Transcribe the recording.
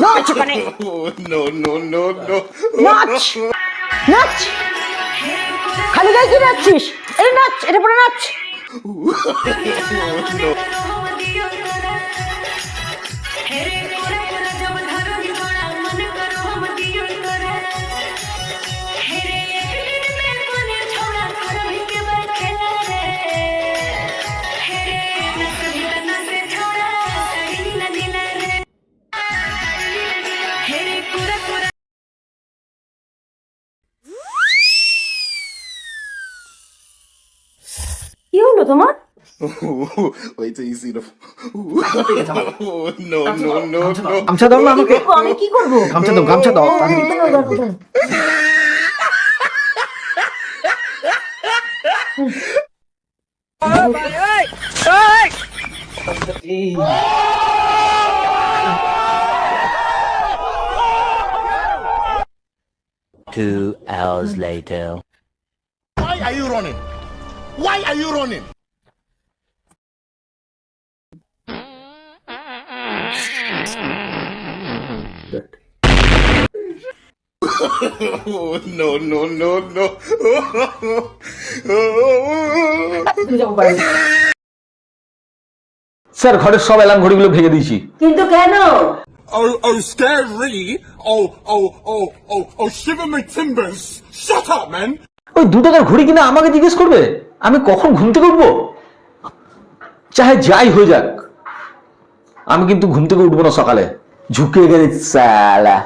নাচ ওখানে, No, no, no, no. নাচ নাচ, খালি গায়ে কি নাচছিস? এই নাচ, এটা পরে নাচ। কি হলো তোমার? Wait till you see the. No, no, no, no. গামছা দাও না আমাকে। আমি কি করবো? গামছা দাও, গামছা দাও। Two hours later. Why are you running? Why are you running? No, no, no, no. Sir ঘরের সব অ্যালার্ম ঘড়িগুলো ভেঙে দিয়েছি। কিন্তু কেন? Oh, scary! Oh, shiver my timbers! Shut up, man! ওই 2 টাকার ঘড়ি কিনা আমাকে জিজ্ঞেস করবে আমি কখন ঘুম থেকে উঠবো? চাহে যাই হয়ে যাক, আমি কিন্তু ঘুম থেকে উঠবো না সকালে। ঝুঁকে গেলে সালা।